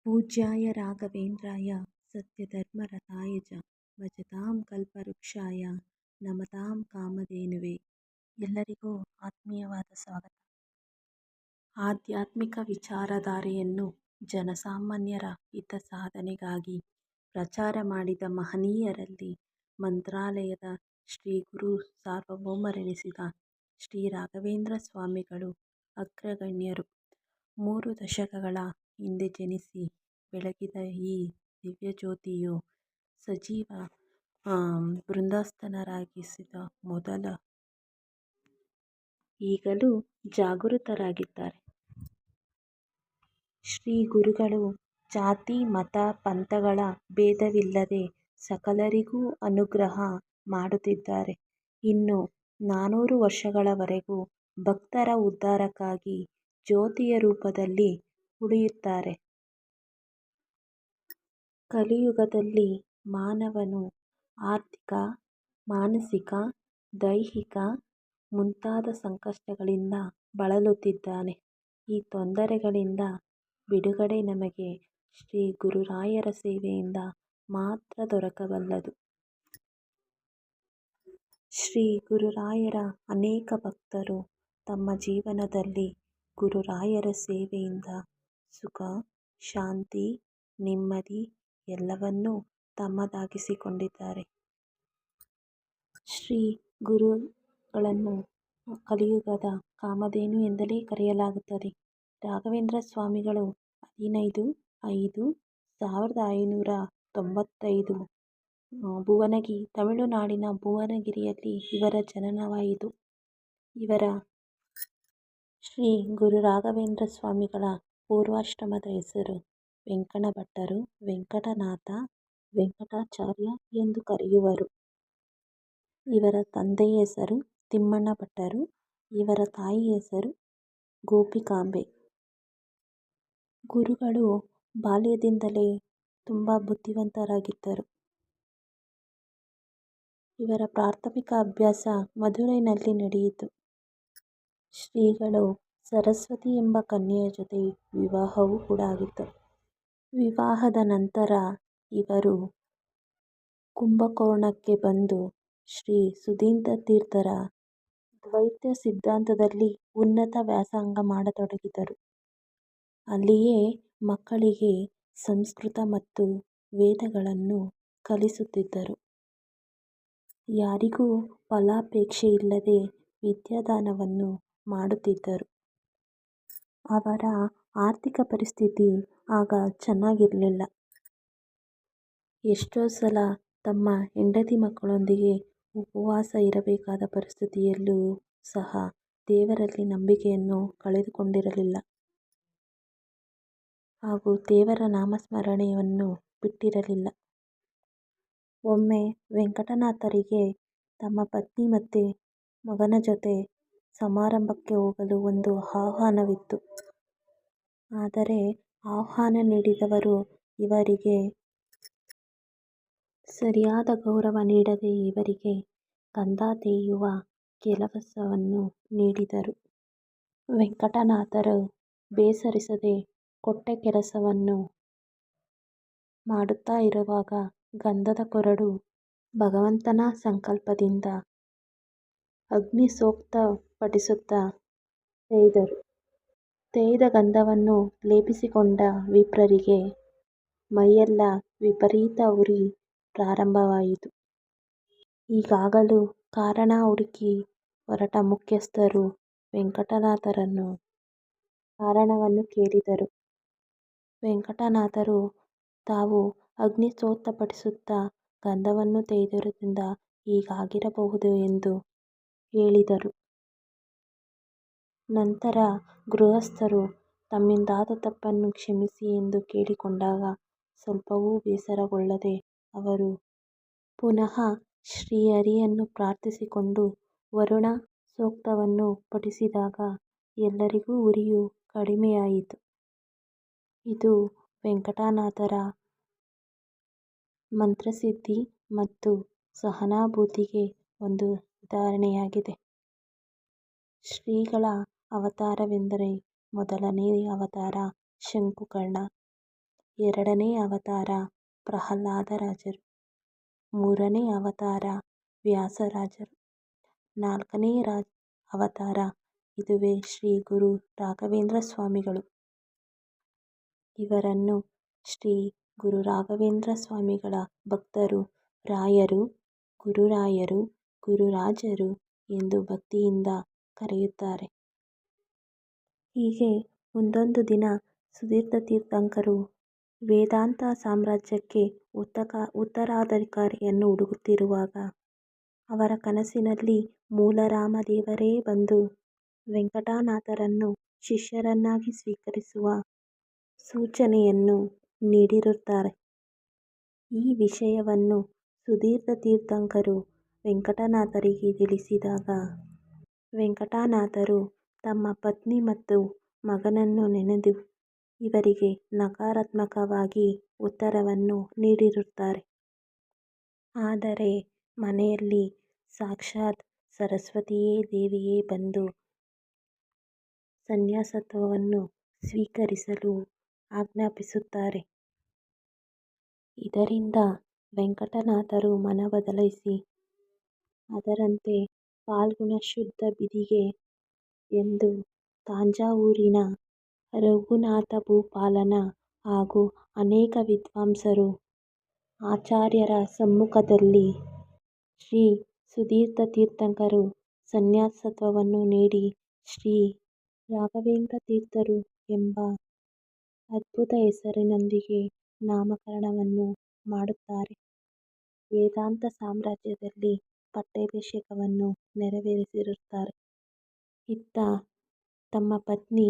ಪೂಜ್ಯಾಯ ರಾಘವೇಂದ್ರಾಯ ಸತ್ಯಧರ್ಮರತಾಯ ಚ ಭಜತಾಂ ಕಲ್ಪವೃಕ್ಷಾಯ ನಮತಾಂ ಕಾಮಧೇನುವೇ. ಎಲ್ಲರಿಗೂ ಆತ್ಮೀಯವಾದ ಸ್ವಾಗತ. ಆಧ್ಯಾತ್ಮಿಕ ವಿಚಾರಧಾರೆಯನ್ನು ಜನಸಾಮಾನ್ಯರ ಹಿತ ಸಾಧನೆಗಾಗಿ ಪ್ರಚಾರ ಮಾಡಿದ ಮಹನೀಯರಲ್ಲಿ ಮಂತ್ರಾಲಯದ ಶ್ರೀ ಗುರು ಸಾರ್ವಭೌಮರೆನಿಸಿದ ಶ್ರೀ ರಾಘವೇಂದ್ರ ಸ್ವಾಮಿಗಳು ಅಗ್ರಗಣ್ಯರು. 3 ದಶಕಗಳ ಹಿಂದೆ ಜನಿಸಿ ಬೆಳಗಿದ ಈ ದಿವ್ಯಜ್ಯೋತಿಯು ಸಜೀವ ಬೃಂದಾಸ್ತನರಾಗಿಸಿದ ಮೊದಲ ಈಗಲೂ ಜಾಗೃತರಾಗಿದ್ದಾರೆ. ಶ್ರೀ ಗುರುಗಳು ಜಾತಿ ಮತ ಪಂಥಗಳ ಭೇದವಿಲ್ಲದೆ ಸಕಲರಿಗೂ ಅನುಗ್ರಹ ಮಾಡುತ್ತಿದ್ದಾರೆ. ಇನ್ನು 400 ವರ್ಷಗಳವರೆಗೂ ಭಕ್ತರ ಉದ್ಧಾರಕ್ಕಾಗಿ ಜ್ಯೋತಿಯ ರೂಪದಲ್ಲಿ ಉಳಿಯುತ್ತಾರೆ. ಕಲಿಯುಗದಲ್ಲಿ ಮಾನವನು ಆರ್ಥಿಕ, ಮಾನಸಿಕ, ದೈಹಿಕ ಮುಂತಾದ ಸಂಕಷ್ಟಗಳಿಂದ ಬಳಲುತ್ತಿದ್ದಾನೆ. ಈ ತೊಂದರೆಗಳಿಂದ ಬಿಡುಗಡೆ ನಮಗೆ ಶ್ರೀ ಗುರುರಾಯರ ಸೇವೆಯಿಂದ ಮಾತ್ರ ದೊರಕಬಲ್ಲದು. ಶ್ರೀ ಗುರುರಾಯರ ಅನೇಕ ಭಕ್ತರು ತಮ್ಮ ಜೀವನದಲ್ಲಿ ಗುರುರಾಯರ ಸೇವೆಯಿಂದ ಸುಖ, ಶಾಂತಿ, ನೆಮ್ಮದಿ ಎಲ್ಲವನ್ನೂ ತಮ್ಮದಾಗಿಸಿಕೊಂಡಿದ್ದಾರೆ. ಶ್ರೀ ಗುರುಗಳನ್ನು ಕಲಿಯುಗದ ಕಾಮಧೇನು ಎಂದಲೇ ಕರೆಯಲಾಗುತ್ತದೆ. ರಾಘವೇಂದ್ರ ಸ್ವಾಮಿಗಳು 15/5/1595 ತಮಿಳುನಾಡಿನ ಭುವನಗಿರಿಯಲ್ಲಿ ಇವರ ಜನನವಾಯಿತು. ಶ್ರೀ ಗುರು ರಾಘವೇಂದ್ರ ಸ್ವಾಮಿಗಳ ಪೂರ್ವಾಶ್ರಮದ ಹೆಸರು ವೆಂಕಣ ಭಟ್ಟರು, ವೆಂಕಟನಾಥ, ವೆಂಕಟಾಚಾರ್ಯ ಎಂದು ಕರೆಯುವರು. ಇವರ ತಂದೆಯ ಹೆಸರು ತಿಮ್ಮಣ್ಣ ಭಟ್ಟರು. ಇವರ ತಾಯಿಯ ಹೆಸರು ಗೋಪಿಕಾಂಬೆ. ಗುರುಗಳು ಬಾಲ್ಯದಿಂದಲೇ ತುಂಬ ಬುದ್ಧಿವಂತರಾಗಿದ್ದರು. ಇವರ ಪ್ರಾಥಮಿಕ ಅಭ್ಯಾಸ ಮಧುರೈನಲ್ಲಿ ನಡೆಯಿತು. ಶ್ರೀಗಳು ಸರಸ್ವತಿ ಎಂಬ ಕನ್ಯೆಯ ಜೊತೆ ವಿವಾಹವೂ ಕೂಡ ಆಗಿತ್ತು. ವಿವಾಹದ ನಂತರ ಇವರು ಕುಂಭಕೋಣಕ್ಕೆ ಬಂದು ಶ್ರೀ ಸುಧೀಂದ್ರ ತೀರ್ಥರ ದ್ವೈತ ಸಿದ್ಧಾಂತದಲ್ಲಿ ಉನ್ನತ ವ್ಯಾಸಂಗ ಮಾಡತೊಡಗಿದರು. ಅಲ್ಲಿಯೇ ಮಕ್ಕಳಿಗೆ ಸಂಸ್ಕೃತ ಮತ್ತು ವೇದಗಳನ್ನು ಕಲಿಸುತ್ತಿದ್ದರು. ಯಾರಿಗೂ ಫಲಾಪೇಕ್ಷೆಯಿಲ್ಲದೆ ವಿದ್ಯಾದಾನವನ್ನು ಮಾಡುತ್ತಿದ್ದರು. ಅವರ ಆರ್ಥಿಕ ಪರಿಸ್ಥಿತಿ ಆಗ ಚೆನ್ನಾಗಿರಲಿಲ್ಲ. ಎಷ್ಟೋ ಸಲ ತಮ್ಮ ಹೆಂಡತಿ ಮಕ್ಕಳೊಂದಿಗೆ ಉಪವಾಸ ಇರಬೇಕಾದ ಪರಿಸ್ಥಿತಿಯಲ್ಲೂ ಸಹ ದೇವರಲ್ಲಿ ನಂಬಿಕೆಯನ್ನು ಕಳೆದುಕೊಂಡಿರಲಿಲ್ಲ ಹಾಗೂ ದೇವರ ನಾಮಸ್ಮರಣೆಯನ್ನು ಬಿಟ್ಟಿರಲಿಲ್ಲ. ಒಮ್ಮೆ ವೆಂಕಟನಾಥರಿಗೆ ತಮ್ಮ ಪತ್ನಿ ಮತ್ತು ಮಗನ ಜೊತೆ ಸಮಾರಂಭಕ್ಕೆ ಹೋಗಲು ಒಂದು ಆಹ್ವಾನವಿತ್ತು. ಆದರೆ ಆಹ್ವಾನ ನೀಡಿದವರು ಇವರಿಗೆ ಸರಿಯಾದ ಗೌರವ ನೀಡದೆ ಇವರಿಗೆ ಗಂಧ ತೇಯುವ ಕೆಲಸವನ್ನು ನೀಡಿದರು. ವೆಂಕಟನಾಥರು ಬೇಸರಿಸದೆ ಕೊಟ್ಟ ಕೆಲಸವನ್ನು ಮಾಡುತ್ತಾ ಇರುವಾಗ ಗಂಧದ ಕೊರಡು ಭಗವಂತನ ಸಂಕಲ್ಪದಿಂದ ಅಗ್ನಿಸೂಕ್ತ ಪಠಿಸುತ್ತಾ ತೇಯ್ದರು. ತೇಯ್ದ ಗಂಧವನ್ನು ಲೇಪಿಸಿಕೊಂಡ ವಿಪ್ರರಿಗೆ ಮೈಯೆಲ್ಲ ವಿಪರೀತ ಉರಿ ಪ್ರಾರಂಭವಾಯಿತು. ಈಗಾಗಲೂ ಕಾರಣ ಹುಡುಕಿ ಹೊರಟ ಮುಖ್ಯಸ್ಥರು ವೆಂಕಟನಾಥರನ್ನು ಕಾರಣವನ್ನು ಕೇಳಿದರು. ವೆಂಕಟನಾಥರು ತಾವು ಅಗ್ನಿಸೂಕ್ತ ಪಠಿಸುತ್ತಾ ಗಂಧವನ್ನು ತೇಯ್ದುದರಿಂದ ಹೀಗಾಗಿರಬಹುದು ಎಂದು ಹೇಳಿದರು. ನಂತರ ಗೃಹಸ್ಥರು ತಮ್ಮಿಂದಾದ ತಪ್ಪನ್ನು ಕ್ಷಮಿಸಿ ಎಂದು ಕೇಳಿಕೊಂಡಾಗ ಸ್ವಲ್ಪವೂ ಬೇಸರಗೊಳ್ಳದೆ ಅವರು ಪುನಃ ಶ್ರೀಹರಿಯನ್ನು ಪ್ರಾರ್ಥಿಸಿಕೊಂಡು ವರುಣ ಸೂಕ್ತವನ್ನು ಪಠಿಸಿದಾಗ ಎಲ್ಲರಿಗೂ ಉರಿಯು ಕಡಿಮೆಯಾಯಿತು. ಇದು ವೆಂಕಟನಾಥರ ಮಂತ್ರಸಿದ್ಧಿ ಮತ್ತು ಸಹಾನುಭೂತಿಗೆ ಒಂದು ಉದಾಹರಣೆಯಾಗಿದೆ. ಶ್ರೀಗಳ ಅವತಾರವೆಂದರೆ ಮೊದಲನೇ ಅವತಾರ ಶಂಕುಕರ್ಣ. ಎರಡನೇ ಅವತಾರ ಪ್ರಹ್ಲಾದರಾಜರು, ಮೂರನೇ ಅವತಾರ ವ್ಯಾಸರಾಜರು, ನಾಲ್ಕನೇ ಅವತಾರ ಇದುವೇ ಶ್ರೀ ಗುರು ರಾಘವೇಂದ್ರ ಸ್ವಾಮಿಗಳು. ಇವರನ್ನು ಶ್ರೀ ಗುರು ರಾಘವೇಂದ್ರ ಸ್ವಾಮಿಗಳ ಭಕ್ತರು ರಾಯರು, ಗುರುರಾಯರು, ಗುರುರಾಜರು ಎಂದು ಭಕ್ತಿಯಿಂದ ಕರೆಯುತ್ತಾರೆ. ಹೀಗೆ ಮುಂದೊಂದು ದಿನ ಸುಧೀಂದ್ರ ತೀರ್ಥಂಕರು ವೇದಾಂತ ಸಾಮ್ರಾಜ್ಯಕ್ಕೆ ಉತ್ತರಾಧಿಕಾರಿಯನ್ನು ಹುಡುಕುತ್ತಿರುವಾಗ ಅವರ ಕನಸಿನಲ್ಲಿ ಮೂಲರಾಮದೇವರೇ ಬಂದು ವೆಂಕಟನಾಥರನ್ನು ಶಿಷ್ಯರನ್ನಾಗಿ ಸ್ವೀಕರಿಸುವ ಸೂಚನೆಯನ್ನು ನೀಡಿರುತ್ತಾರೆ. ಈ ವಿಷಯವನ್ನು ಸುಧೀಂದ್ರ ತೀರ್ಥಂಕರು ವೆಂಕಟನಾಥರಿಗೆ ತಿಳಿಸಿದಾಗ ವೆಂಕಟನಾಥರು ತಮ್ಮ ಪತ್ನಿ ಮತ್ತು ಮಗನನ್ನು ನೆನೆದು ಇವರಿಗೆ ನಕಾರಾತ್ಮಕವಾಗಿ ಉತ್ತರವನ್ನು ನೀಡಿರುತ್ತಾರೆ. ಆದರೆ ಮನೆಯಲ್ಲಿ ಸಾಕ್ಷಾತ್ ಸರಸ್ವತೀ ದೇವಿಯೇ ಬಂದು ಸನ್ಯಾಸತ್ವವನ್ನು ಸ್ವೀಕರಿಸಲು ಆಜ್ಞಾಪಿಸುತ್ತಾರೆ. ಇದರಿಂದ ವೆಂಕಟನಾಥರು ಮನಬದಲಿಸಿ ಅದರಂತೆ ಫಾಲ್ಗುಣ ಶುದ್ಧ ಬಿದಿಗೆ ಎಂದು ತಂಜಾವೂರಿನ ರಘುನಾಥ ಭೂಪಾಲನ ಹಾಗೂ ಅನೇಕ ವಿದ್ವಾಂಸರು, ಆಚಾರ್ಯರ ಸಮ್ಮುಖದಲ್ಲಿ ಶ್ರೀ ಸುಧೀಂದ್ರ ತೀರ್ಥಂಕರು ಸನ್ಯಾಸತ್ವವನ್ನು ನೀಡಿ ಶ್ರೀ ರಾಘವೇಂದ್ರ ತೀರ್ಥರು ಎಂಬ ಅದ್ಭುತ ಹೆಸರಿನೊಂದಿಗೆ ನಾಮಕರಣವನ್ನು ಮಾಡುತ್ತಾರೆ. ವೇದಾಂತ ಸಾಮ್ರಾಜ್ಯದಲ್ಲಿ ಪಟ್ಟಾಭಿಷೇಕವನ್ನು ನೆರವೇರಿಸಿರುತ್ತಾರೆ. ಇತ್ತ ತಮ್ಮ ಪತ್ನಿ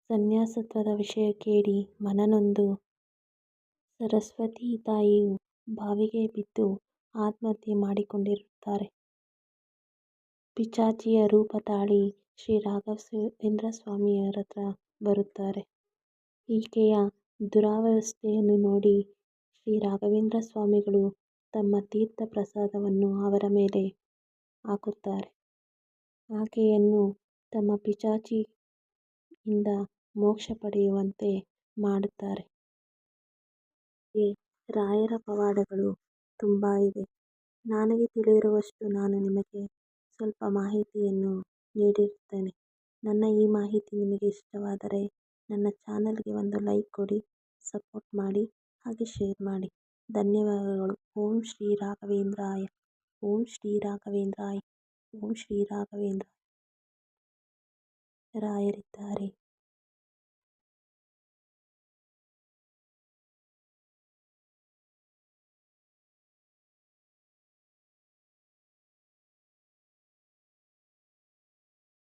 ಸನ್ಯಾಸತ್ವದ ವಿಷಯ ಕೇಳಿ ಮನನೊಂದು ಸರಸ್ವತೀ ತಾಯಿಯು ಬಾವಿಗೆ ಬಿದ್ದು ಆತ್ಮಹತ್ಯೆ ಮಾಡಿಕೊಂಡಿರುತ್ತಾರೆ. ಪಿಶಾಚಿಯ ರೂಪ ತಾಳಿ ಶ್ರೀ ರಾಘವೇಂದ್ರ ಸ್ವಾಮಿಯವರತ್ರ ಬರುತ್ತಾರೆ. ಈಕೆಯ ದುರವಸ್ಥೆಯನ್ನು ನೋಡಿ ಶ್ರೀ ರಾಘವೇಂದ್ರ ಸ್ವಾಮಿಗಳು ತಮ್ಮ ತೀರ್ಥ ಪ್ರಸಾದವನ್ನು ಅವರ ಮೇಲೆ ಹಾಕುತ್ತಾರೆ. ಆಕೆಯನ್ನು ತಮ್ಮ ಪಿಶಾಚಿಯಿಂದ ಮೋಕ್ಷ ಪಡೆಯುವಂತೆ ಮಾಡುತ್ತಾರೆ. ಹೀಗೆ ರಾಯರ ಪವಾಡಗಳು ತುಂಬ ಇವೆ. ನನಗೆ ತಿಳಿದಿರುವಷ್ಟು ನಾನು ನಿಮಗೆ ಸ್ವಲ್ಪ ಮಾಹಿತಿಯನ್ನು ನೀಡಿರುತ್ತೇನೆ. ನನ್ನ ಈ ಮಾಹಿತಿ ನಿಮಗೆ ಇಷ್ಟವಾದರೆ ನನ್ನ ಚಾನಲ್ಗೆ ಒಂದು ಲೈಕ್ ಕೊಡಿ, ಸಪೋರ್ಟ್ ಮಾಡಿ, ಹಾಗೆ ಶೇರ್ ಮಾಡಿ. ಧನ್ಯವಾದಗಳು. ಓಂ ಶ್ರೀ ರಾಘವೇಂದ್ರಾಯ. ಓಂ ಶ್ರೀ ರಾಘವೇಂದ್ರಾಯ. ಓಂ ಶ್ರೀ ರಾಘವೇಂದ್ರ ರಾಯರಿದ್ದಾರೆ.